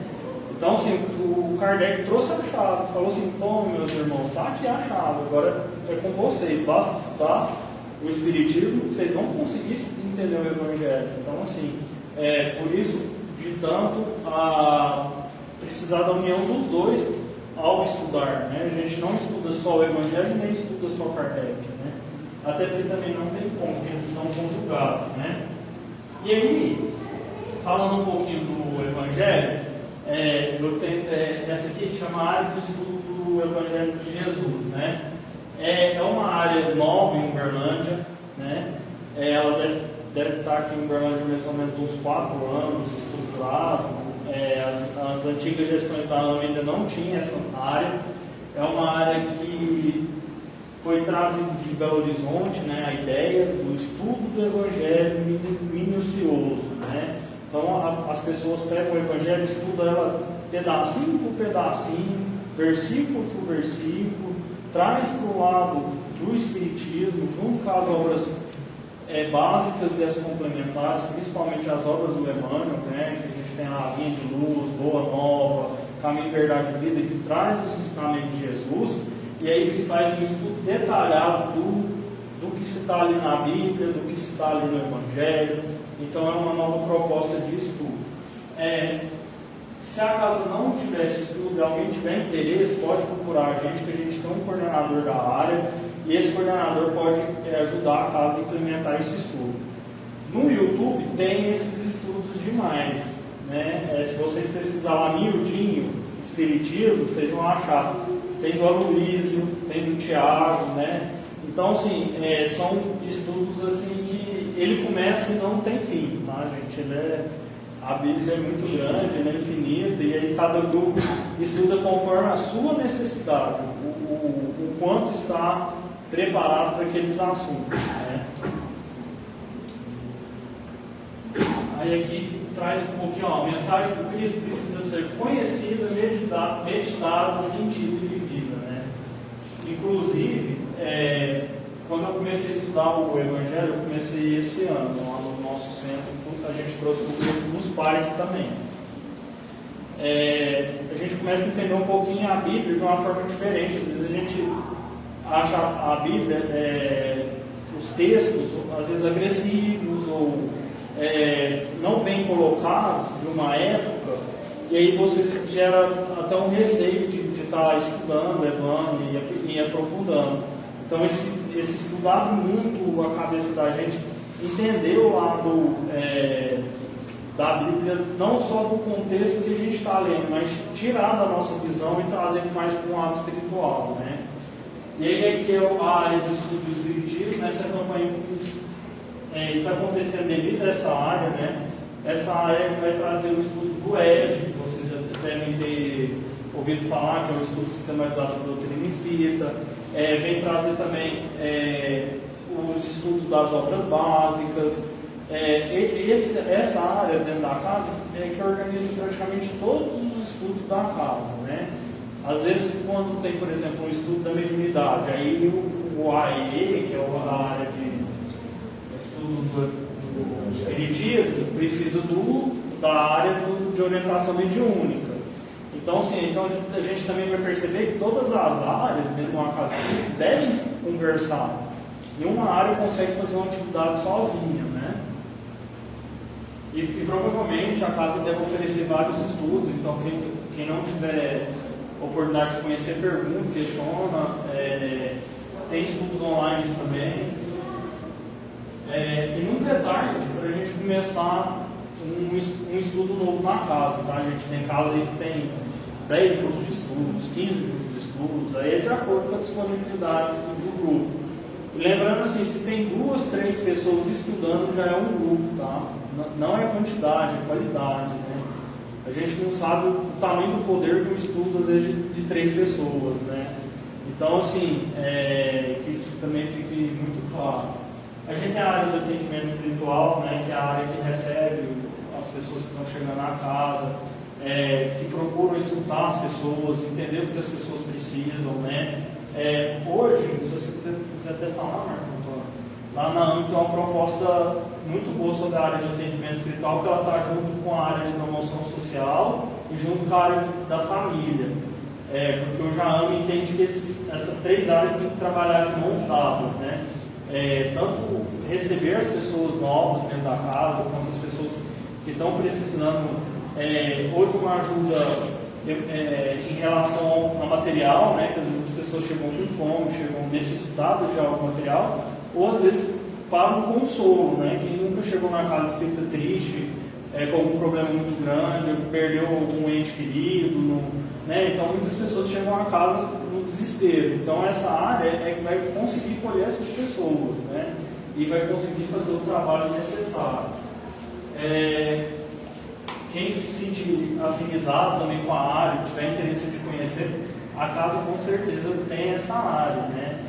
Então, assim, o Kardec trouxe a chave, falou assim: tome, meus irmãos, está aqui a chave, agora é com vocês, basta estudar o Espiritismo, vocês vão conseguir entender o Evangelho. Então, assim, por isso, de tanto precisar da união dos dois ao estudar, né? A gente não estuda só o Evangelho, nem estuda só Kardec, né? Até porque também não tem como, porque eles estão conjugados, né? E aí, falando um pouquinho do Evangelho, eu tenho essa aqui que chama área de estudo do Evangelho de Jesus, né? É uma área nova em Uberlândia, né? Ela deve estar aqui em Uberlândia mais ou menos uns 4 anos estruturado. As antigas gestões da AMA ainda não tinham essa área. É uma área que foi trazida de Belo Horizonte, né? A ideia do estudo do Evangelho minucioso, né? Então as pessoas pegam o Evangelho, estudam ela pedacinho por pedacinho, versículo por versículo, traz para o lado do Espiritismo, junto com as obras básicas e as complementares, principalmente as obras do Emmanuel, né, que a gente tem a Linha de Luz, Boa Nova, Caminho, Verdade e Vida, que traz os ensinamentos de Jesus, e aí se faz um estudo detalhado do que se está ali na Bíblia, do que se está ali no Evangelho. Então é uma nova proposta de estudo. Se a casa não tivesse estudo, alguém tiver interesse, pode procurar a gente, que a gente tem um coordenador da área, e esse coordenador pode ajudar a casa a implementar esse estudo. No YouTube tem esses estudos demais, né? Se vocês pesquisarem lá miudinho, Espiritismo, vocês vão achar. Tem do Aloysio, tem do Tiago, né? Então, assim, são estudos assim que ele começa e não tem fim, tá, gente? A Bíblia é muito grande, ela é infinita, e aí cada grupo estuda conforme a sua necessidade, o quanto está preparado para aqueles assuntos, né? Aí aqui traz um pouquinho, ó, a mensagem do Cristo precisa ser conhecida, meditada, sentida e vivida, né? Inclusive, quando eu comecei a estudar o Evangelho, eu comecei esse ano, lá no nosso centro, a gente trouxe um grupo dos pais também. A gente começa a entender um pouquinho a Bíblia de uma forma diferente. Às vezes a gente acha a Bíblia, os textos, às vezes agressivos ou não bem colocados de uma época, e aí você gera até um receio de estar estudando, levando e aprofundando. Então esse estudar muito a cabeça da gente, entender o lado da Bíblia, não só do contexto que a gente está lendo, mas tirar da nossa visão e trazer mais para um lado espiritual, né? E aí aqui é a área do estudo do Espiritismo. Nessa campanha está acontecendo devido a essa área, né? Essa área que vai trazer o estudo do ESG, que vocês já devem ter ouvido falar, que é o estudo sistematizado da doutrina espírita. Vem trazer também os estudos das obras básicas. Essa área dentro da casa que organiza praticamente todos os estudos da casa, né? Às vezes, quando tem, por exemplo, um estudo da mediunidade, aí o AEE, que é a área de estudo do espiritismo, precisa da área de orientação mediúnica. Então, sim, a gente também vai perceber que todas as áreas dentro de uma casa devem conversar. E uma área consegue fazer uma atividade sozinha, né? E provavelmente a casa deve oferecer vários estudos. Então, quem não tiver oportunidade de conhecer, pergunta, questiona. Tem estudos online também. E nunca é tarde para a gente começar um estudo novo na casa, tá? A gente tem casa aí que tem 10 grupos de estudos, 15 grupos de estudos, aí é de acordo com a disponibilidade do grupo. E lembrando assim, se tem 2, 3 pessoas estudando, já é um grupo, tá? Não é quantidade, é qualidade, né? A gente não sabe o tamanho do poder de um estudo, às vezes, de 3 pessoas, né? Então, assim, que isso também fique muito claro. A gente tem a área de atendimento espiritual, né, que é a área que recebe as pessoas que estão chegando à casa, que procuram escutar as pessoas, entender o que as pessoas precisam, né? Hoje, se você quiser até falar, Marco Antônio, lá na AMP tem uma proposta muito boa sobre a área de atendimento espiritual, que ela está junto com a área de promoção social e junto com a área da família. Porque o JAAM entende que essas 3 áreas têm que trabalhar de mãos dadas, né? Tanto receber as pessoas novas dentro da casa, quanto as pessoas que estão precisando ou de uma ajuda em relação ao material, né? Que às vezes as pessoas chegam com fome, chegam necessitadas de algo material, ou às vezes para um consolo, né? Quem nunca chegou na casa espírita triste, com algum problema muito grande, perdeu algum ente querido, né? Então muitas pessoas chegam à casa no desespero. Então essa área vai conseguir colher essas pessoas, né? E vai conseguir fazer o trabalho necessário. Quem se sentir afinizado também com a área, tiver interesse de conhecer, a casa com certeza tem essa área, né?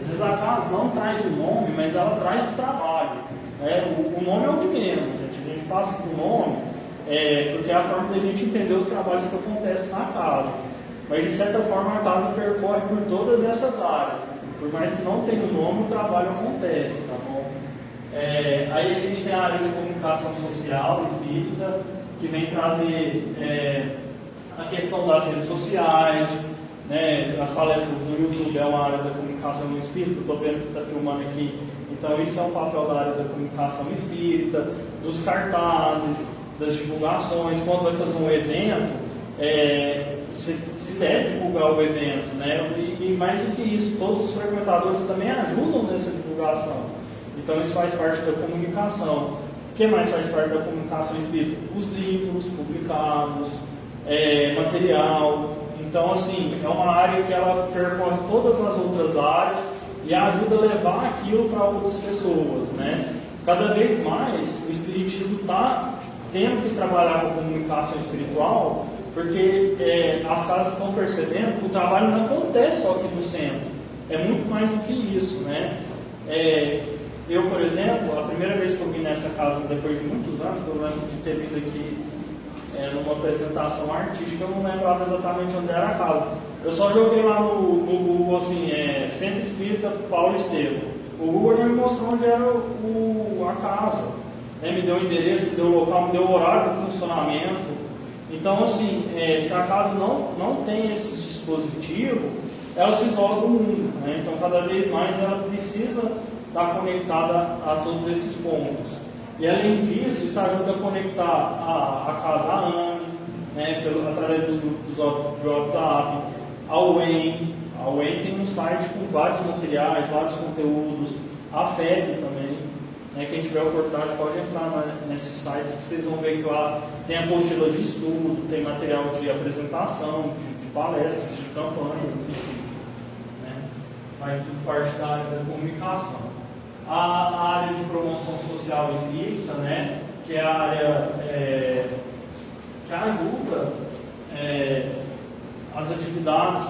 Às vezes a casa não traz o nome, mas ela traz o trabalho. O nome é o de menos, gente. A gente passa por nome porque é a forma da gente entender os trabalhos que acontecem na casa. Mas de certa forma a casa percorre por todas essas áreas. Por mais que não tenha o nome, o trabalho acontece, tá bom? Aí a gente tem a área de comunicação social, espírita, que vem trazer a questão das redes sociais, né? As palestras do YouTube é uma área da comunicação no espírita, estou vendo que está filmando aqui. Então isso é um papel da área da comunicação espírita, dos cartazes, das divulgações. Quando vai fazer um evento, se deve divulgar o evento, né? E mais do que isso, todos os frequentadores também ajudam nessa divulgação. Então isso faz parte da comunicação. O que mais faz parte da comunicação espírita? Os livros publicados, material. Então, assim, é uma área que ela percorre todas as outras áreas e ajuda a levar aquilo para outras pessoas, né? Cada vez mais o Espiritismo está tendo que trabalhar com a comunicação espiritual, porque as casas estão percebendo que o trabalho não acontece só aqui no centro, é muito mais do que isso, né? Eu, por exemplo, a primeira vez que eu vim nessa casa, depois de muitos anos, que eu lembro de ter vindo aqui numa apresentação artística, eu não lembrava exatamente onde era a casa. Eu só joguei lá no Google assim, Centro Espírita Paulo Estevam. O Google já me mostrou onde era a casa, né? Me deu o endereço, me deu o local, me deu o horário de funcionamento. Então, assim, se a casa não tem esses dispositivos, ela se isola do mundo, né? Então, cada vez mais ela precisa estar conectada a todos esses pontos. E além disso, isso ajuda a conectar a casa à AME, né, através dos grupos de WhatsApp, ao UEM. A UEM tem um site com vários materiais, vários conteúdos, a FEB também, né, quem tiver oportunidade pode entrar nesses sites que vocês vão ver que lá tem apostilas de estudo, tem material de apresentação, de palestras, de campanhas, enfim, né, faz tudo parte da área da comunicação. A área de promoção social espírita, né, que é a área que ajuda as atividades,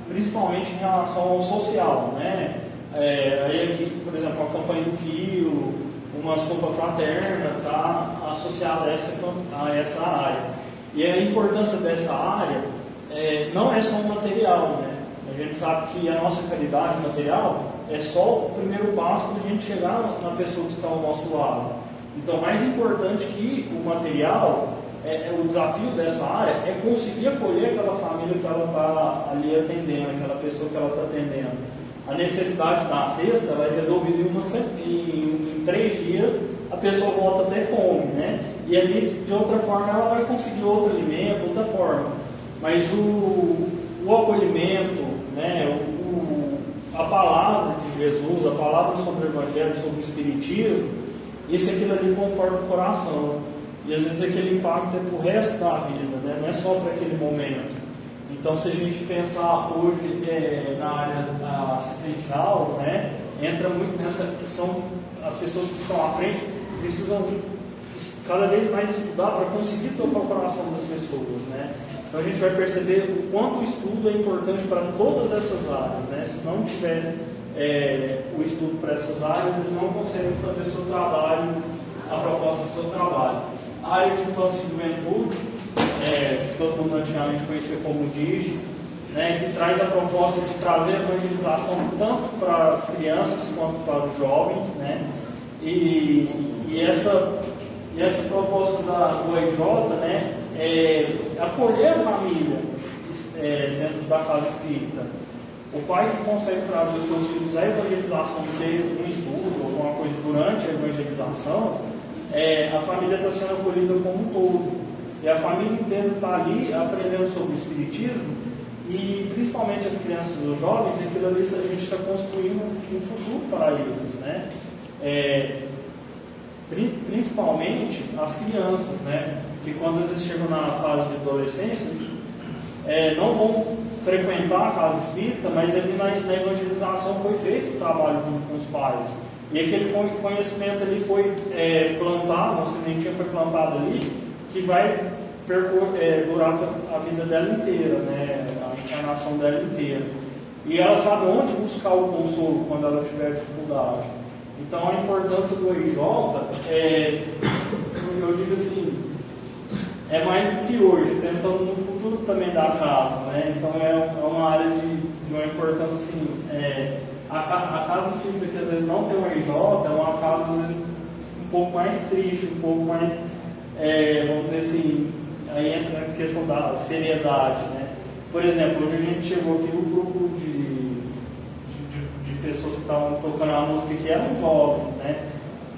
principalmente em relação ao social, né? Aí aqui, por exemplo, a campanha do Quio, uma sopa fraterna, está associada a essa área. E a importância dessa área não é só um material, né? A gente sabe que a nossa caridade material é só o primeiro passo para a gente chegar na pessoa que está ao nosso lado. Então, mais importante que o material, o desafio dessa área é conseguir acolher aquela família que ela está ali atendendo, aquela pessoa que ela está atendendo. A necessidade da cesta ela é resolvida em 3 dias, a pessoa volta a ter fome, né? E ali, de outra forma, ela vai conseguir outro alimento, outra forma. Mas o acolhimento, né, a palavra de Jesus, a palavra sobre o Evangelho, sobre o Espiritismo, aquilo ali conforta o coração. E às vezes aquele impacto é para o resto da vida, né? Não é só para aquele momento. Então, se a gente pensar hoje na área assistencial, né, entra muito nessa questão, as pessoas que estão à frente precisam cada vez mais estudar para conseguir tocar o coração das pessoas, né? Então a gente vai perceber o quanto o estudo é importante para todas essas áreas, né? Se não tiver o estudo para essas áreas, ele não consegue fazer seu trabalho, a proposta do seu trabalho. A área de infância e juventude, que todo mundo antigamente conhecia como DIG, né, que traz a proposta de trazer evangelização tanto para as crianças quanto para os jovens, né? E essa proposta do EJ, né, acolher a família dentro da casa espírita. O pai que consegue trazer os seus filhos à evangelização, ter um estudo, alguma coisa durante a evangelização, a família está sendo acolhida como um todo. E a família inteira está ali aprendendo sobre o Espiritismo, e principalmente as crianças e os jovens, aquilo ali a gente está construindo um futuro para eles, né? Principalmente as crianças, né? Que quando às vezes chegam na fase de adolescência, não vão frequentar a casa espírita, mas ali na evangelização foi feito o trabalho junto com os pais. E aquele conhecimento ali foi plantado, uma sementinha foi plantada ali, que vai durar a vida dela inteira, né? A encarnação dela inteira. E ela sabe onde buscar o consolo quando ela tiver dificuldade. Então a importância do EJ eu digo assim, é mais do que hoje, pensando no futuro também da casa, né? Então é uma área de uma importância assim, a casa espírita que às vezes não tem um EJ, é uma casa às vezes um pouco mais triste, um pouco mais, vamos dizer assim, aí entra a questão da seriedade, né? Por exemplo, hoje a gente chegou aqui no grupo de pessoas que estavam tocando uma música que eram jovens, né?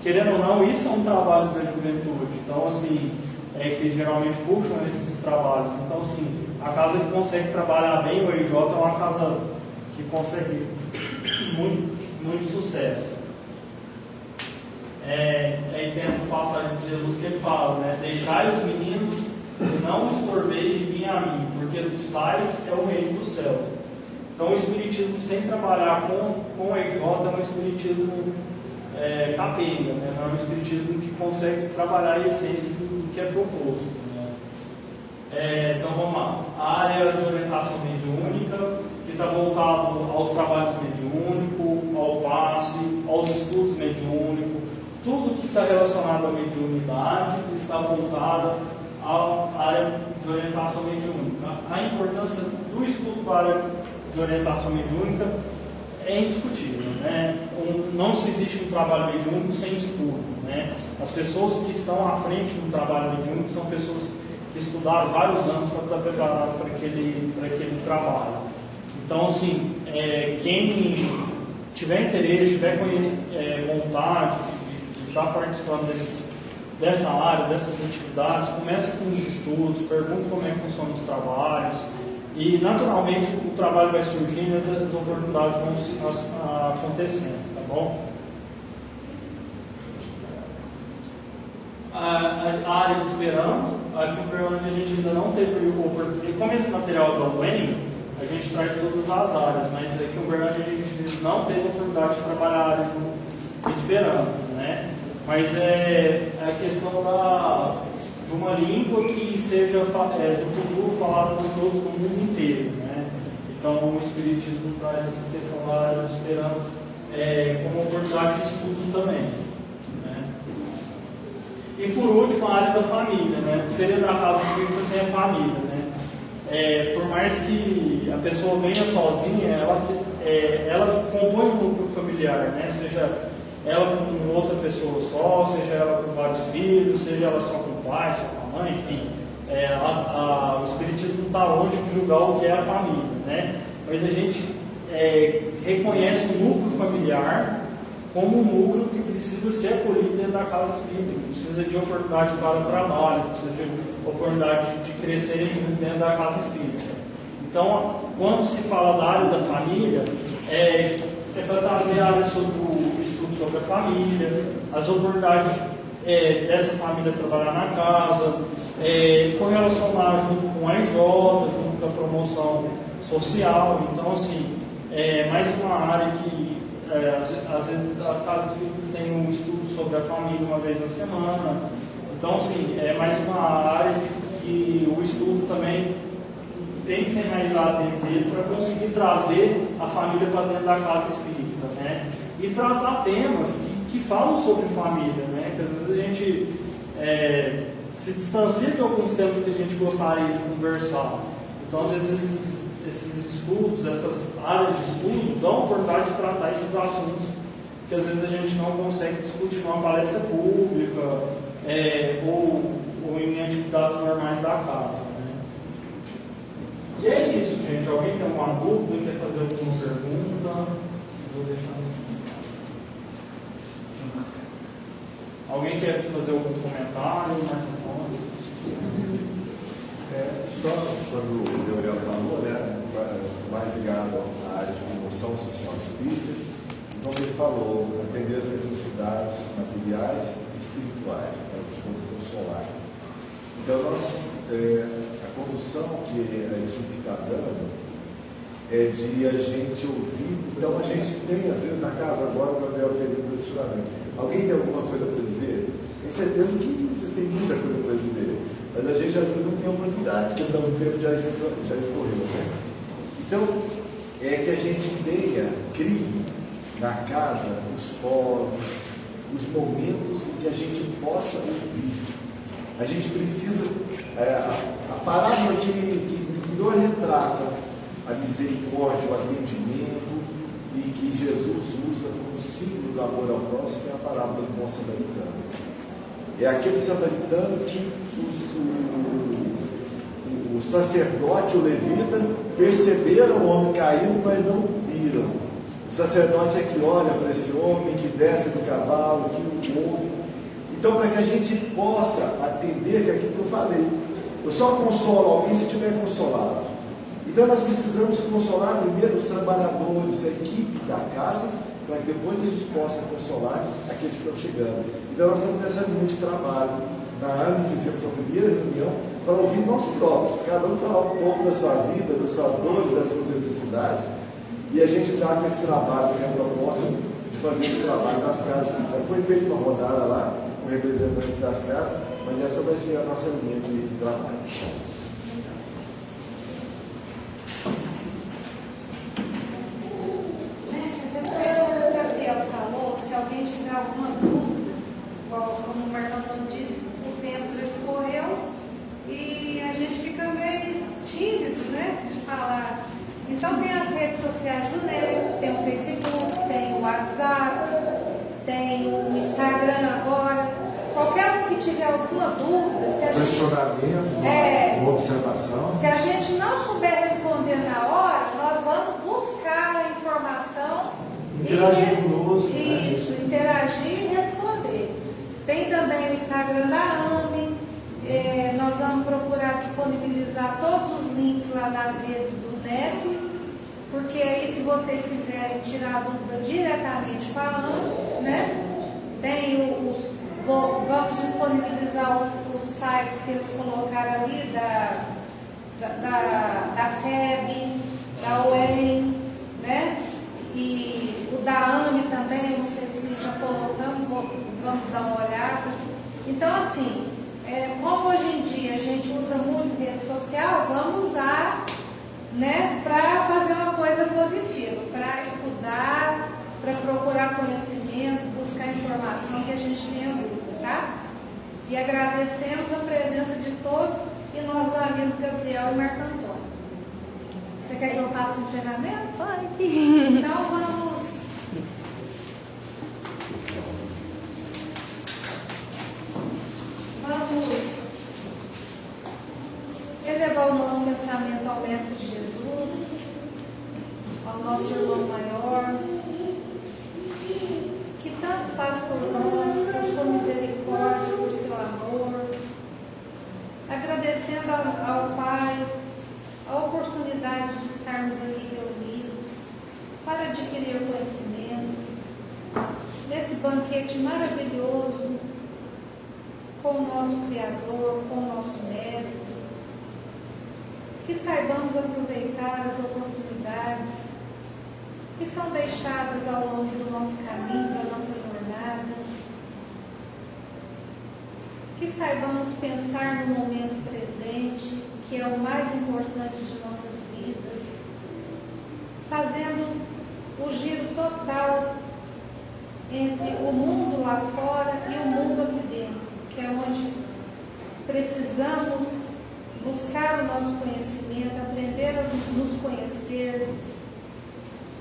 Querendo ou não, isso é um trabalho da juventude. Então, assim, que geralmente puxam esses trabalhos. Então, assim, a casa que consegue trabalhar bem o EJ é uma casa que consegue muito sucesso. Aí tem essa passagem de Jesus que ele fala, né? Deixai os meninos, não estorbeis de vir a mim, porque dos tais é o reino do céu. Então o Espiritismo, sem trabalhar com a EJ, é um Espiritismo capenga, né? Não é um Espiritismo que consegue trabalhar a essência do que é proposto. Né? Então vamos lá, a área de orientação mediúnica, que está voltado aos trabalhos mediúnicos, ao passe, aos estudos mediúnicos, tudo que está relacionado à mediunidade está voltado à área de orientação mediúnica. A importância do estudo da área de orientação mediúnica é indiscutível, né? Não se existe um trabalho mediúnico sem estudo, né? As pessoas que estão à frente do trabalho mediúnico são pessoas que estudaram vários anos para estar preparado para aquele trabalho. Então, assim, quem tiver interesse, tiver vontade de estar participando dessa área, dessas atividades, comece com os estudos, pergunte como é que funcionam os trabalhos, e naturalmente o trabalho vai surgindo e as oportunidades vão acontecendo, tá bom? A área de esperando, aqui em Uberlândia a gente ainda não teve oportunidade, como esse material é da UEM, a gente traz todas as áreas, mas aqui em Uberlândia a gente não teve oportunidade de trabalhar a área de esperando, né? Mas é a questão de uma língua que seja do futuro falada por todos no mundo inteiro, né? Então o Espiritismo traz essa questão da área de esperando como oportunidade de estudo também, né? E por último, a área da família, né? O que seria da casa espírita sem a família, né? Por mais que a pessoa venha sozinha, ela compõe um núcleo familiar, né? Seja ela com outra pessoa só, seja ela com vários filhos, seja ela só com o pai, só com a mãe, enfim. O Espiritismo não está longe de julgar o que é a família, né? Mas a gente reconhece o núcleo familiar como um núcleo que precisa ser acolhido dentro da casa espírita, que precisa de oportunidade para o trabalho, precisa de oportunidade de crescerem dentro da casa espírita. Então, quando se fala da área da família, é para trazer a área sobre o estudo sobre a família, as oportunidades dessa família trabalhar na casa, correlacionar junto com a EJ, junto com a promoção social. Então, assim, é mais uma área que às vezes as casas espíritas têm um estudo sobre a família uma vez na semana. Então, assim, é mais uma área que o estudo também tem que ser enraizado dentro dele para conseguir trazer a família para dentro da casa espírita, né? E tratar temas que falam sobre família, né? Que às vezes a gente se distancia de alguns temas que a gente gostaria de conversar. Então, às vezes, esses estudos, essas áreas de estudo, dão a oportunidade de tratar esses assuntos que às vezes a gente não consegue discutir numa palestra pública ou em atividades normais da casa, né? E é isso, gente. Alguém tem alguma dúvida, quer fazer alguma pergunta? Vou deixar assim. Alguém quer fazer algum comentário? Só quando o Gabriel falou, né, mais ligado à área de promoção social espírita, então ele falou atender as necessidades materiais e espirituais, a questão do consolar. Então a condução que a equipe está dando é de a gente ouvir. Então a gente tem, às vezes na casa agora, o Gabriel fez um posicionamento. Alguém tem alguma coisa para dizer? Tenho certeza que vocês têm muita coisa para dizer. Mas a gente às vezes não tem oportunidade, porque o tempo já escorreu, né? Então, que a gente crie na casa os fóruns, os momentos em que a gente possa ouvir. A gente precisa, a parábola que melhor retrata a misericórdia, o atendimento e que Jesus usa como símbolo do amor ao próximo é a parábola do bom samaritano. É aquele samaritano que o sacerdote e o levita perceberam o homem caído, mas não viram. O sacerdote é que olha para esse homem, que desce do cavalo, que o ouve. Então, para que a gente possa atender, que é aquilo que eu falei, eu só consolo alguém se tiver consolado. Então, nós precisamos consolar primeiro os trabalhadores, a equipe da casa, para que depois a gente possa consolar aqueles que estão chegando. Então, nós estamos nessa linha de trabalho. Na AME fizemos a primeira reunião para ouvir nós próprios, cada um falar um pouco da sua vida, das suas dores, das suas necessidades, e a gente está com esse trabalho, com a proposta de fazer esse trabalho nas casas. Já foi feita uma rodada lá com representantes das casas, mas essa vai ser a nossa linha de trabalho. Gente, a respeito do que o Gabriel falou, se alguém tiver alguma dúvida, como o Marco Antônio disse, o tempo já escorreu e a gente fica meio tímido, né, de falar. Então tem as redes sociais do NEP, tem o Facebook, tem o WhatsApp, tem o Instagram agora. Qualquer um que tiver alguma dúvida, se a gente, Questionamento, uma observação. se a gente não souber responder na hora, nós vamos buscar a informação. Interagir conosco. Isso, interagir e responder. Tem também o Instagram da AME. Nós vamos procurar disponibilizar todos os links lá nas redes do NEP, porque aí se vocês quiserem tirar a dúvida diretamente com a AME, né? Vamos disponibilizar os sites que eles colocaram ali da FEB, da UEM, né? E o da AME também, não sei se já colocamos, vamos dar uma olhada. Então, assim, como hoje em dia a gente usa muito rede social, vamos usar, né, para fazer uma coisa positiva, para estudar, para procurar conhecimento, buscar informação que a gente tenha dúvida, tá? E agradecemos a presença de todos e nossos amigos Gabriel e Marco Antônio. Você quer que eu faça um encerramento? Pode. Então vamos elevar o nosso pensamento ao Mestre Jesus, ao nosso irmão maior, que tanto faz por nós, por sua misericórdia, por seu amor, agradecendo ao Pai a oportunidade de estarmos aqui reunidos para adquirir conhecimento nesse banquete maravilhoso com o nosso Criador, com o nosso Mestre, que saibamos aproveitar as oportunidades que são deixadas ao longo do nosso caminho, da nossa jornada, que saibamos pensar no momento presente, que é o mais importante de nossas vidas, fazendo o giro total entre o mundo lá fora e o mundo aqui dentro, que é onde precisamos buscar o nosso conhecimento, aprender a nos conhecer,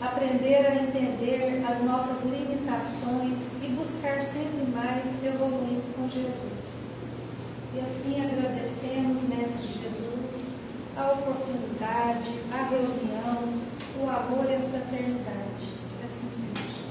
aprender a entender as nossas limitações e buscar sempre mais evoluindo com Jesus. E assim agradecemos, Mestre Jesus, a oportunidade, a reunião, o amor e a fraternidade. Assim seja.